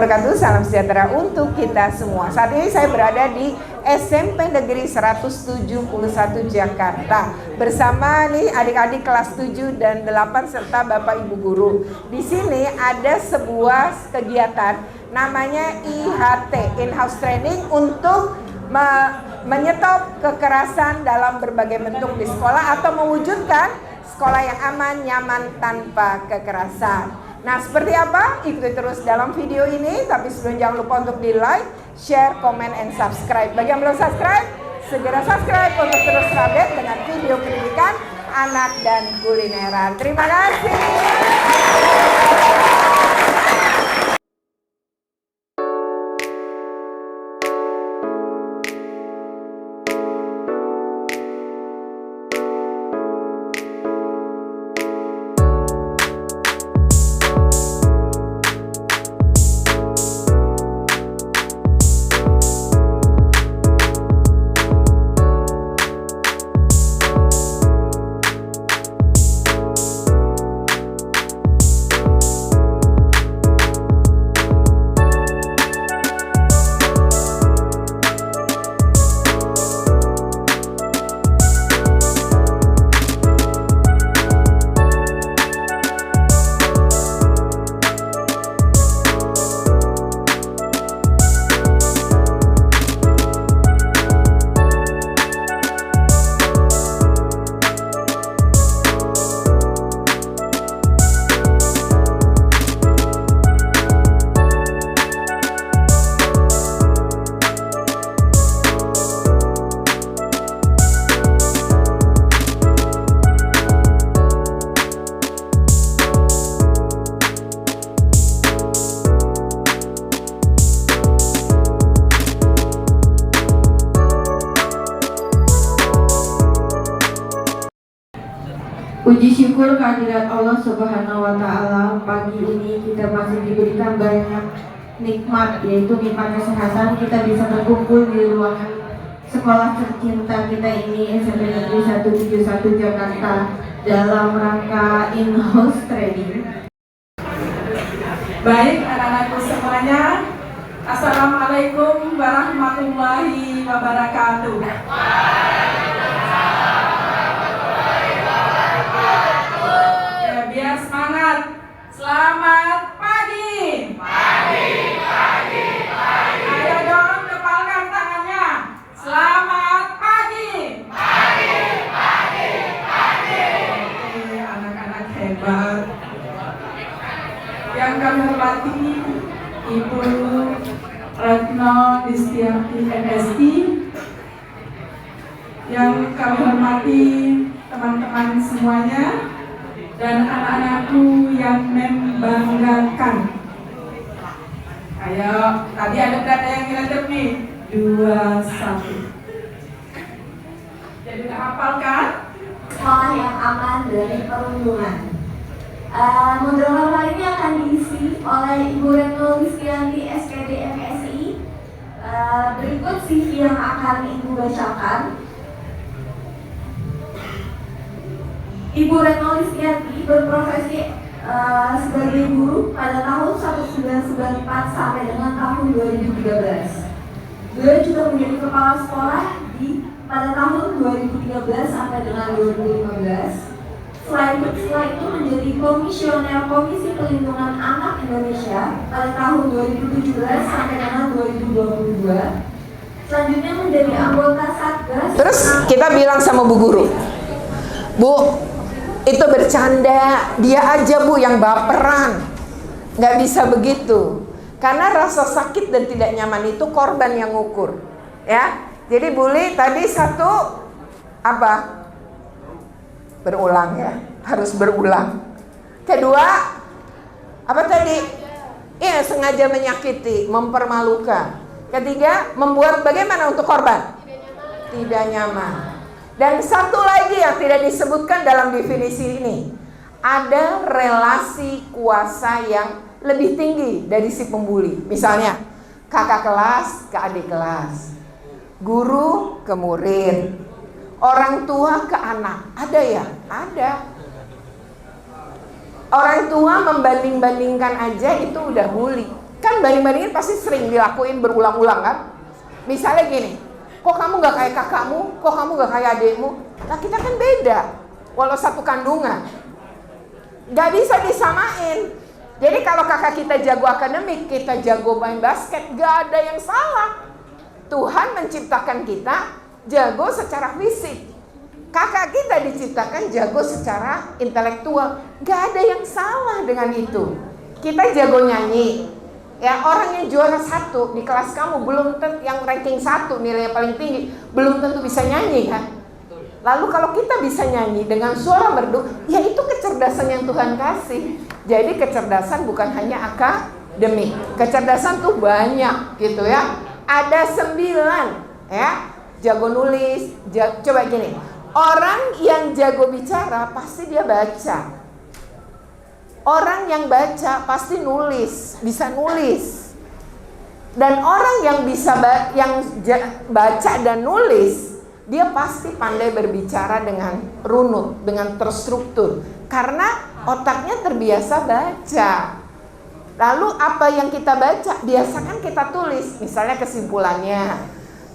wabarakatuh. Salam sejahtera untuk kita semua. Saat ini saya berada di SMP Negeri 171 Jakarta bersama nih adik-adik kelas 7 dan 8 serta Bapak Ibu guru. Di sini ada sebuah kegiatan namanya IHT, In-House Training, untuk menyetop kekerasan dalam berbagai bentuk di sekolah atau mewujudkan sekolah yang aman, nyaman, tanpa kekerasan. Nah, seperti apa? Ikuti terus dalam video ini. Tapi sebelum, jangan lupa untuk di like, share, comment, and subscribe. Bagi yang belum subscribe, segera subscribe untuk terus update dengan video pendidikan anak dan kulineran. Terima kasih. Puji syukur kehadirat Allah Subhanahu wa Ta'ala. Pagi ini kita masih diberikan banyak nikmat, yaitu nikmat kesehatan. Kita bisa berkumpul di ruangan sekolah tercinta kita ini, SMP Negeri 171 Jakarta, dalam rangka In-House Training. Baik anak-anakku semuanya, Assalamualaikum warahmatullahi wabarakatuh. Biar semangat. Selamat pagi. Pagi. Ayo dong, kepalkan tangannya. Selamat pagi. Pagi. Oke, anak-anak hebat. Yang kami hormati Ibu Retno Distiarti MSI, yang kami hormati teman-teman semuanya, dan anak-anakku yang membanggakan. Ayo, tadi ada berapa yang ngeledek nih? 2, 1. Jadi udah hafal kan? Sekolah yang aman dari perundungan. Modul kali ini akan diisi oleh Ibu Retno Distiarti SPD MSI. Berikut CV yang akan Ibu bacakan. Ibu Retno Distiarti berprofesi sebagai guru pada tahun 1994 sampai dengan tahun 2013. Beliau juga menjadi kepala sekolah pada tahun 2013 sampai dengan 2015. Selain itu menjadi komisioner Komisi Perlindungan Anak Indonesia pada tahun 2017 sampai dengan 2022. Selanjutnya menjadi anggota Satgas. Terus kita bilang sama Bu Guru, Bu, itu bercanda, dia aja Bu yang baperan. Nggak bisa begitu. Karena rasa sakit dan tidak nyaman itu korban yang ngukur. Ya, jadi Buli tadi satu apa? Berulang ya, harus berulang. Kedua, apa tadi? Iya, sengaja menyakiti, mempermalukan. Ketiga, membuat bagaimana untuk korban? Tidak nyaman. Dan satu lagi yang tidak disebutkan dalam definisi ini, ada relasi kuasa yang lebih tinggi dari si pembuli. Misalnya, kakak kelas ke adik kelas, guru ke murid, orang tua ke anak. Ada ya? Ada. Orang tua membanding-bandingkan aja itu udah bully. Kan kan banding-bandingin pasti sering dilakuin berulang-ulang kan. Misalnya gini, kok kamu gak kayak kakakmu, kok kamu gak kayak adikmu. Nah kita kan beda, walau satu kandungan, gak bisa disamain. Jadi kalau kakak kita jago akademik, kita jago main basket, gak ada yang salah. Tuhan menciptakan kita jago secara fisik, kakak kita diciptakan jago secara intelektual. Gak ada yang salah dengan itu. Kita jago nyanyi, ya orang yang juara 1 di kelas kamu belum tentu, yang ranking 1 nilainya paling tinggi, belum tentu bisa nyanyi kan. Lalu kalau kita bisa nyanyi dengan suara merdu, ya itu kecerdasan yang Tuhan kasih. Jadi kecerdasan bukan hanya akademik, kecerdasan tuh banyak gitu ya. Ada 9 ya, jago nulis, coba gini, orang yang jago bicara pasti dia baca. Orang yang baca pasti nulis, bisa nulis. Dan orang yang bisa baca dan nulis, dia pasti pandai berbicara dengan runut, dengan terstruktur. Karena otaknya terbiasa baca. Lalu apa yang kita baca, biasakan kita tulis. Misalnya kesimpulannya,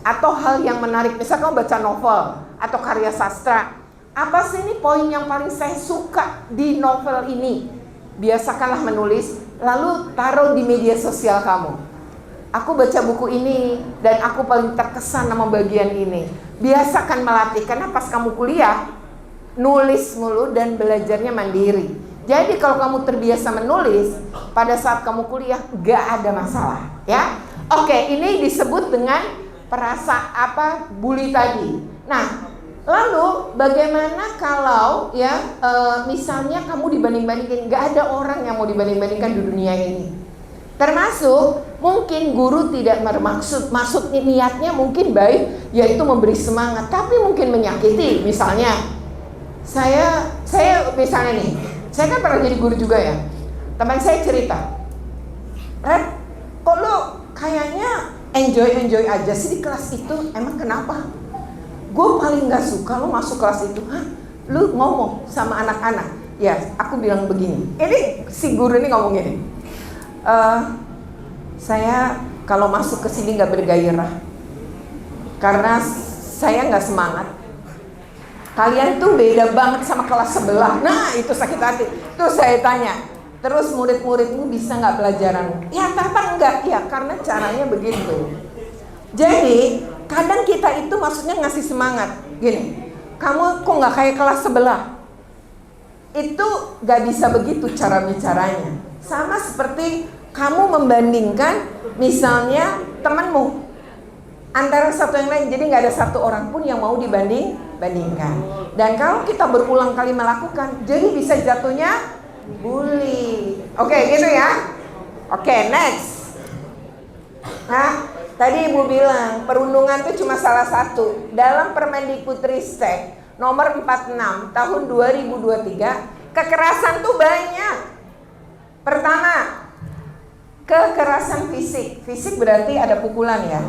atau hal yang menarik. Misalnya kamu baca novel atau karya sastra. Apa sih ini poin yang paling saya suka di novel ini? Biasakanlah menulis, lalu taruh di media sosial kamu. Aku baca buku ini dan aku paling terkesan sama bagian ini. Biasakan melatih, karena pas kamu kuliah nulis mulu dan belajarnya mandiri. Jadi kalau kamu terbiasa menulis, pada saat kamu kuliah gak ada masalah ya. Oke, ini disebut dengan bully tadi. Nah, lalu bagaimana kalau ya misalnya kamu dibanding-bandingin, gak ada orang yang mau dibanding-bandingkan di dunia ini. Termasuk mungkin guru tidak bermaksud, maksudnya niatnya mungkin baik, yaitu memberi semangat, tapi mungkin menyakiti. Misalnya saya misalnya nih, saya kan pernah jadi guru juga ya. Teman saya cerita, kok lo kayaknya enjoy aja sih di kelas itu, emang kenapa? Gue paling gak suka lo masuk kelas itu. Hah? Lu ngomong sama anak-anak. Ya, aku bilang begini. Ini si guru ini ngomong gini. Saya kalau masuk ke sini gak bergairah, karena saya gak semangat. Kalian tuh beda banget sama kelas sebelah. Nah, itu sakit hati. Terus saya tanya, terus murid-muridmu bisa gak pelajaran? Ya, ternyata enggak. Ya, karena caranya begitu. Jadi kadang kita itu maksudnya ngasih semangat. Gini, kamu kok gak kayak kelas sebelah? Itu gak bisa begitu cara bicaranya. Sama seperti kamu membandingkan misalnya temanmu antara satu yang lain. Jadi gak ada satu orang pun yang mau dibandingkan. Dan kalau kita berulang kali melakukan, jadi bisa jatuhnya bully. Oke, gitu ya. Oke, next. Nah, tadi Ibu bilang perundungan itu cuma salah satu. Dalam Permendikbudristek nomor 46 tahun 2023, kekerasan tuh banyak. Pertama, kekerasan fisik. Fisik berarti ada pukulan ya.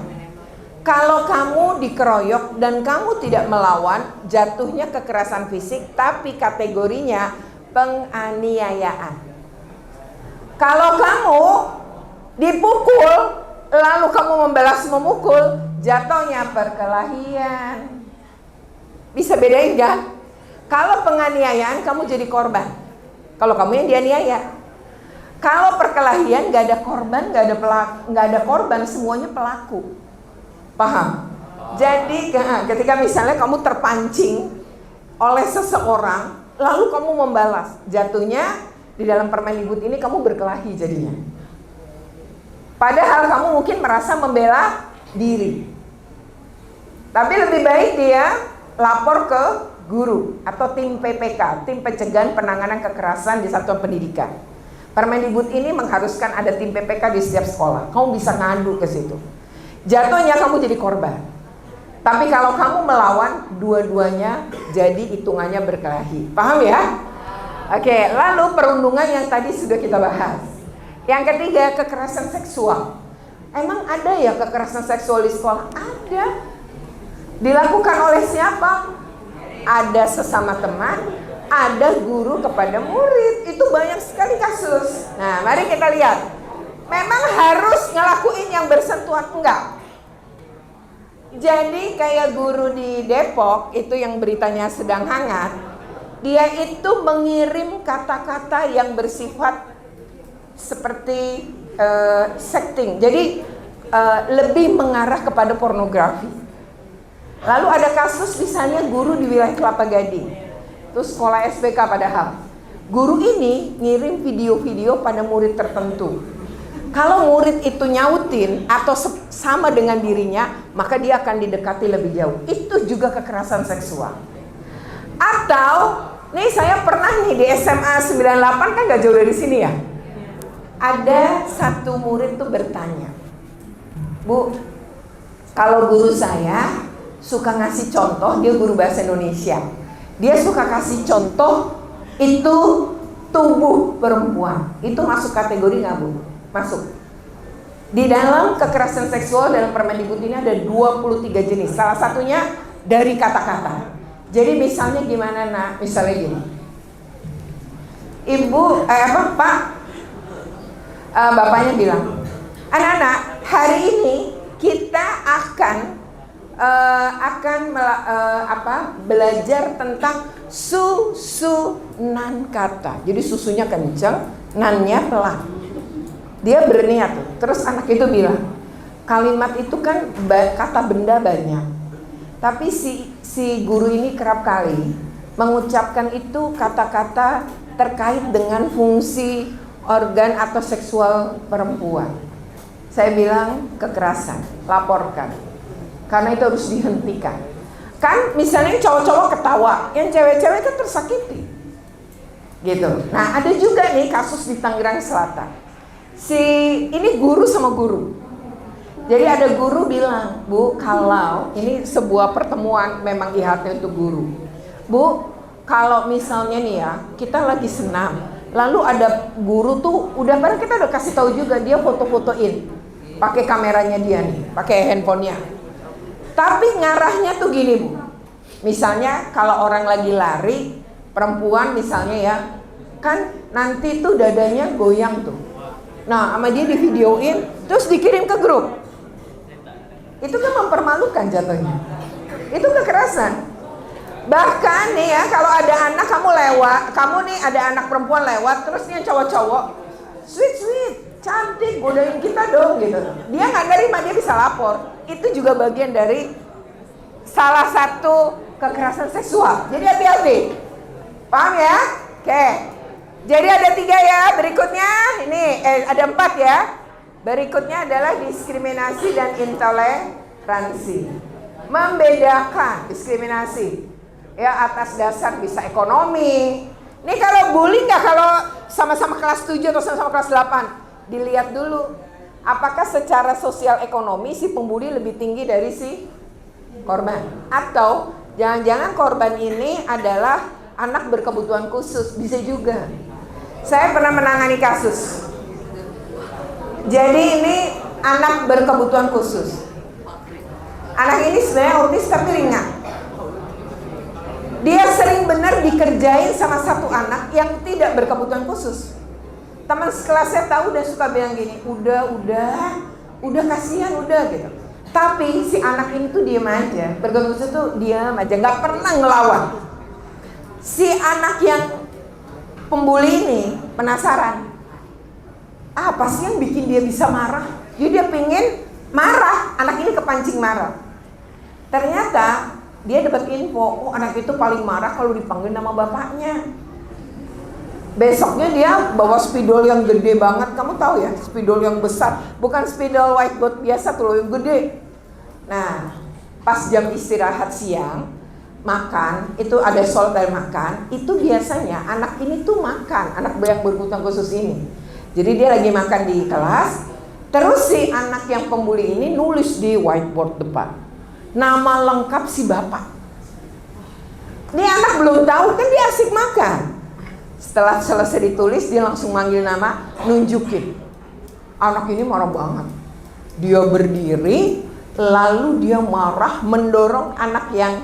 Kalau kamu dikeroyok dan kamu tidak melawan, jatuhnya kekerasan fisik, tapi kategorinya penganiayaan. Kalau kamu dipukul lalu kamu membalas memukul, jatuhnya perkelahian. Bisa bedain kan? Kalau penganiayaan kamu jadi korban, kalau kamu yang dianiaya. Kalau perkelahian gak ada korban, gak ada korban, semuanya pelaku. Paham? Jadi ketika misalnya kamu terpancing oleh seseorang, lalu kamu membalas, jatuhnya di dalam Permendikbud ini kamu berkelahi jadinya. Padahal kamu mungkin merasa membela diri. Tapi lebih baik dia lapor ke guru atau tim PPK, tim pencegahan penanganan kekerasan di satuan pendidikan. Permendikbud ini mengharuskan ada tim PPK di setiap sekolah. Kamu bisa ngadu ke situ. Jatuhnya kamu jadi korban. Tapi kalau kamu melawan, dua-duanya jadi hitungannya berkelahi. Paham ya? Oke, lalu perundungan yang tadi sudah kita bahas. Yang ketiga, kekerasan seksual. Emang ada ya kekerasan seksual di sekolah? Ada. Dilakukan oleh siapa? Ada sesama teman, ada guru kepada murid. Itu banyak sekali kasus. Nah, mari kita lihat. memang harus ngelakuin yang bersentuhan, enggak. Jadi kayak guru di Depok itu yang beritanya sedang hangat, dia itu mengirim kata-kata yang bersifat seperti sexting, jadi lebih mengarah kepada pornografi. Lalu ada kasus misalnya guru di wilayah Kelapa Gading, itu sekolah SBK padahal. Guru ini ngirim video-video pada murid tertentu. Kalau murid itu nyautin atau sama dengan dirinya, maka dia akan didekati lebih jauh. Itu juga kekerasan seksual. Atau, nih saya pernah nih di SMA 98 kan gak jauh dari sini ya. Ada satu murid tuh bertanya, Bu, kalau guru saya suka ngasih contoh, dia guru bahasa Indonesia, dia suka kasih contoh itu tubuh perempuan, itu masuk kategori nggak Bu? Masuk. Di dalam kekerasan seksual dalam Permendikbud ini ada 23 jenis. Salah satunya dari kata-kata. Jadi misalnya gimana nak? Misalnya gini, Ibu, Pak, bapaknya bilang, anak-anak, hari ini kita akan belajar tentang susunan kata. Jadi susunya kenceng, nannya pelan. Dia berniat tuh. Terus anak itu bilang, kalimat itu kan kata benda banyak. Tapi si guru ini kerap kali mengucapkan itu kata-kata terkait dengan fungsi organ atau seksual perempuan. Saya bilang kekerasan, laporkan. Karena itu harus dihentikan. Kan misalnya cowok-cowok ketawa, yang cewek-cewek kan tersakiti. Gitu. Nah, ada juga nih kasus di Tangerang Selatan. Ini guru sama guru. Jadi ada guru bilang, Bu, kalau ini sebuah pertemuan memang IHT untuk guru. Bu, kalau misalnya nih ya, kita lagi senam, lalu ada guru tuh padahal kita udah kasih tahu juga, dia foto-fotoin pakai kameranya dia nih, pakai handphonenya. Tapi ngarahnya tuh gini Bu, misalnya kalau orang lagi lari, perempuan misalnya ya, kan nanti tuh dadanya goyang tuh. Nah sama dia di videoin, terus dikirim ke grup. Itu kan mempermalukan jatuhnya. Itu kekerasan. Bahkan nih ya, kalau ada anak kamu nih ada anak perempuan lewat, terus nih cowok-cowok, sweet, cantik, godain kita dong gitu. Dia nggak nerima, dia bisa lapor. Itu juga bagian dari salah satu kekerasan seksual. Jadi hati-hati. Paham ya? Oke. Jadi ada 3 ya. Berikutnya ini ada 4 ya. Berikutnya adalah diskriminasi dan intoleransi. Membedakan diskriminasi ya atas dasar bisa ekonomi. Ini kalau bullying nggak kalau sama-sama kelas 7 atau sama-sama kelas 8? Dilihat dulu apakah secara sosial ekonomi si pembuli lebih tinggi dari si korban, atau jangan-jangan korban ini adalah anak berkebutuhan khusus. Bisa juga. Saya pernah menangani kasus. Jadi ini anak berkebutuhan khusus. Anak ini sebenarnya autis tapi ringan. Dia sering benar dikerjain sama satu anak yang tidak berkebutuhan khusus. Teman sekelasnya tahu dan suka bilang gini, udah kasihan udah gitu. Tapi si anak ini tuh diam aja, berkebutuhan khusus tuh diam aja, nggak pernah ngelawan. Si anak yang pembuli ini penasaran, apa sih yang bikin dia bisa marah? Jadi dia pengen marah, anak ini kepancing marah. Ternyata dia dapat info, anak itu paling marah kalau dipanggil nama bapaknya. Besoknya dia bawa spidol yang gede banget, kamu tahu ya, spidol yang besar, bukan spidol whiteboard biasa tuh yang gede. Nah, pas jam istirahat siang, makan, itu ada soal dari makan, itu biasanya anak ini tuh makan, anak yang berkebutuhan khusus ini. Jadi dia lagi makan di kelas, terus si anak yang pembuli ini nulis di whiteboard depan nama lengkap si bapak. Ini anak belum tahu kan dia asik makan. Setelah selesai ditulis, dia langsung manggil nama, nunjukin. Anak ini marah banget. Dia berdiri, lalu dia marah mendorong anak yang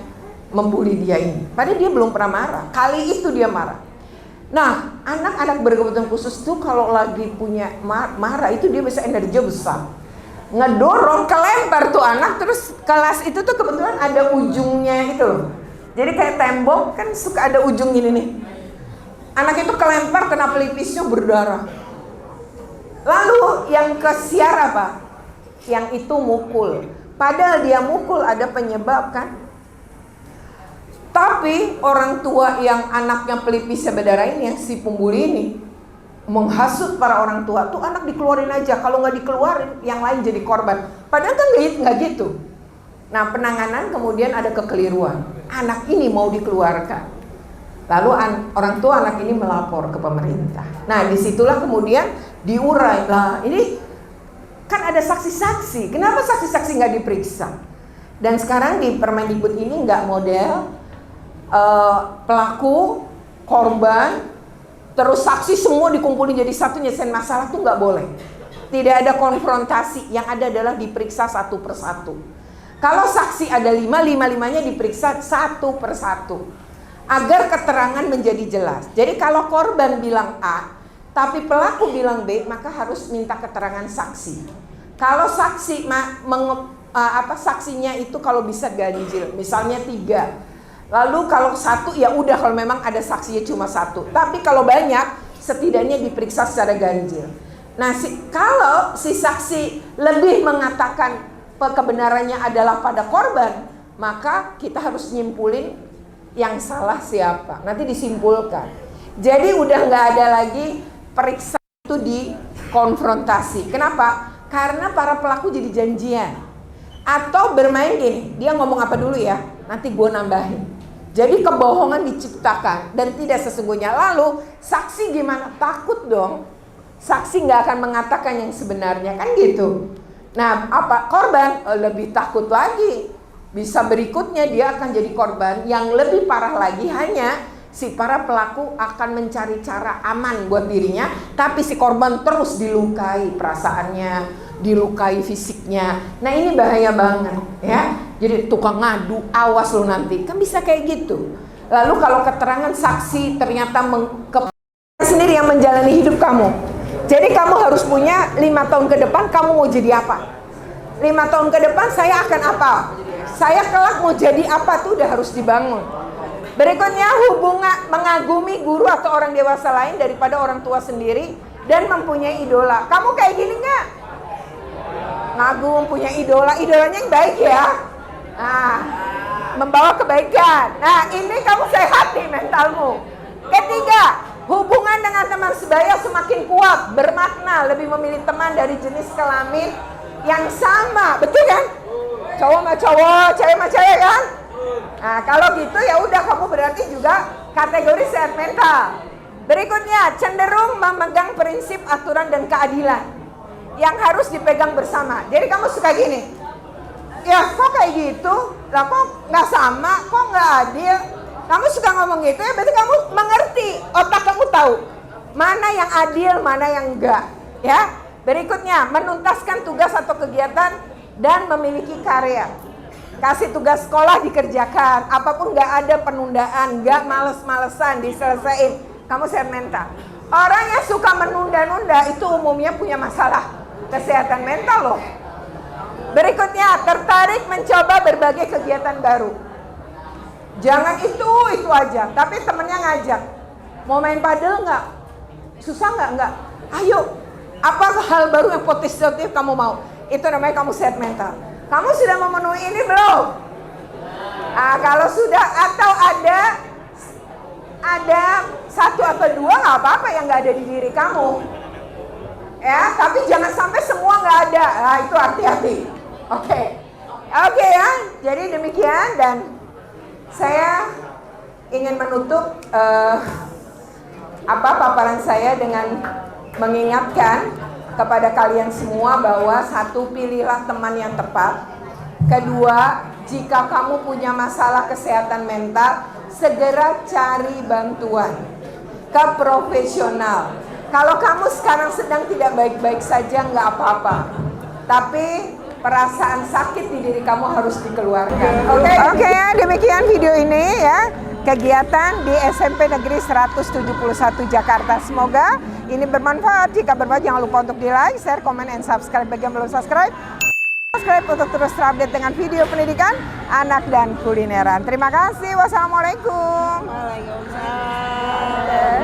membuli dia ini. Padahal dia belum pernah marah. Kali itu dia marah. Nah, anak-anak berkebutuhan khusus tuh kalau lagi punya marah itu dia bisa energi besar. Ngedorong, kelempar tuh anak, terus kelas itu tuh kebetulan ada ujungnya itu loh. Jadi kayak tembok kan suka ada ujung ini nih. Anak itu kelempar kena pelipisnya berdarah. Lalu yang kesiar apa? Yang itu mukul. Padahal dia mukul ada penyebab kan. Tapi orang tua yang anaknya pelipisnya berdarah ini, yang si pembuli ini menghasut para orang tua tuh anak dikeluarin aja, kalau nggak dikeluarin yang lain jadi korban. Padahal kan nggak gitu. Nah, penanganan kemudian ada kekeliruan. Anak ini mau dikeluarkan. Lalu orang tua anak ini melapor ke pemerintah. Nah, disitulah kemudian diurai lah. Ini kan ada saksi-saksi. Kenapa saksi-saksi nggak diperiksa? Dan sekarang di Permendikbud ini nggak model pelaku, korban, terus saksi semua dikumpulin jadi satu nyelesain masalah tuh nggak boleh. Tidak ada konfrontasi, yang ada adalah diperiksa satu persatu. Kalau saksi ada 5-limanya diperiksa satu persatu agar keterangan menjadi jelas. Jadi kalau korban bilang A, tapi pelaku bilang B, maka harus minta keterangan saksi. Kalau saksi saksinya itu kalau bisa ganjil, misalnya 3. Lalu kalau 1 ya udah, kalau memang ada saksinya cuma 1. Tapi kalau banyak setidaknya diperiksa secara ganjil. Nah, kalau si saksi lebih mengatakan kebenarannya adalah pada korban, maka kita harus nyimpulin yang salah siapa. Nanti disimpulkan. Jadi udah nggak ada lagi periksa itu dikonfrontasi. Kenapa? Karena para pelaku jadi janjian. Atau bermain gini, dia ngomong apa dulu ya, nanti gue nambahin. Jadi kebohongan diciptakan dan tidak sesungguhnya. Lalu saksi gimana? Takut dong. Saksi nggak akan mengatakan yang sebenarnya, kan gitu. Nah, apa korban lebih takut lagi. Bisa berikutnya dia akan jadi korban yang lebih parah lagi. Hanya si para pelaku akan mencari cara aman buat dirinya, tapi si korban terus dilukai perasaannya, dilukai fisiknya. Nah, ini bahaya banget ya. Jadi tukang ngadu, awas lo nanti. Kan bisa kayak gitu. Lalu kalau keterangan saksi ternyata sendiri yang menjalani hidup kamu. Jadi kamu harus punya 5 tahun ke depan kamu mau jadi apa? 5 tahun ke depan saya akan apa? Saya kelak mau jadi apa tuh udah harus dibangun. Berikutnya hubungan mengagumi guru atau orang dewasa lain daripada orang tua sendiri dan mempunyai idola. Kamu kayak gini nggak? Ngagum, punya idola, idolanya yang baik ya. Nah, membawa kebaikan. Nah, ini kamu sehat nih mentalmu. Ketiga, hubungan dengan teman sebaya semakin kuat, bermakna, lebih memilih teman dari jenis kelamin yang sama, betul kan? Cowok sama cowok, cewek sama cewek kan? Nah, kalau gitu ya udah kamu berarti juga kategori sehat mental. Berikutnya, cenderung memegang prinsip aturan dan keadilan yang harus dipegang bersama. Jadi kamu suka gini, ya kok kayak gitu, lah kok nggak sama, kok nggak adil. Kamu suka ngomong gitu ya, berarti kamu mengerti, otak kamu tahu mana yang adil, mana yang enggak. Ya, berikutnya menuntaskan tugas atau kegiatan dan memiliki karya. Kasih tugas sekolah dikerjakan, apapun nggak ada penundaan, nggak males-malesan, diselesain. Kamu sehat mental. Orang yang suka menunda-nunda itu umumnya punya masalah kesehatan mental loh. Berikutnya, tertarik mencoba berbagai kegiatan baru. Jangan itu aja, tapi temennya ngajak. Mau main padel nggak? Susah nggak? Ayo, apa hal baru yang positif kamu mau? Itu namanya kamu sehat mental. Kamu sudah memenuhi ini belum? Nah, kalau sudah atau ada 1 atau 2 nggak apa-apa yang nggak ada di diri kamu. Ya, tapi jangan sampai semua nggak ada. Nah, itu hati-hati. Oke ya. Jadi demikian dan saya ingin menutup paparan saya dengan mengingatkan kepada kalian semua bahwa 1, pilihlah teman yang tepat. 2, jika kamu punya masalah kesehatan mental, segera cari bantuan ke profesional. Kalau kamu sekarang sedang tidak baik-baik saja nggak apa-apa, tapi perasaan sakit di diri kamu harus dikeluarkan. Oke ya, demikian video ini ya. kegiatan di SMP Negeri 171 Jakarta. Semoga ini bermanfaat. Jika bermanfaat, jangan lupa untuk di like, share, comment, and subscribe. Bagi yang belum subscribe untuk terus terupdate dengan video pendidikan anak dan kulineran. Terima kasih. Wassalamualaikum. Waalaikumsalam.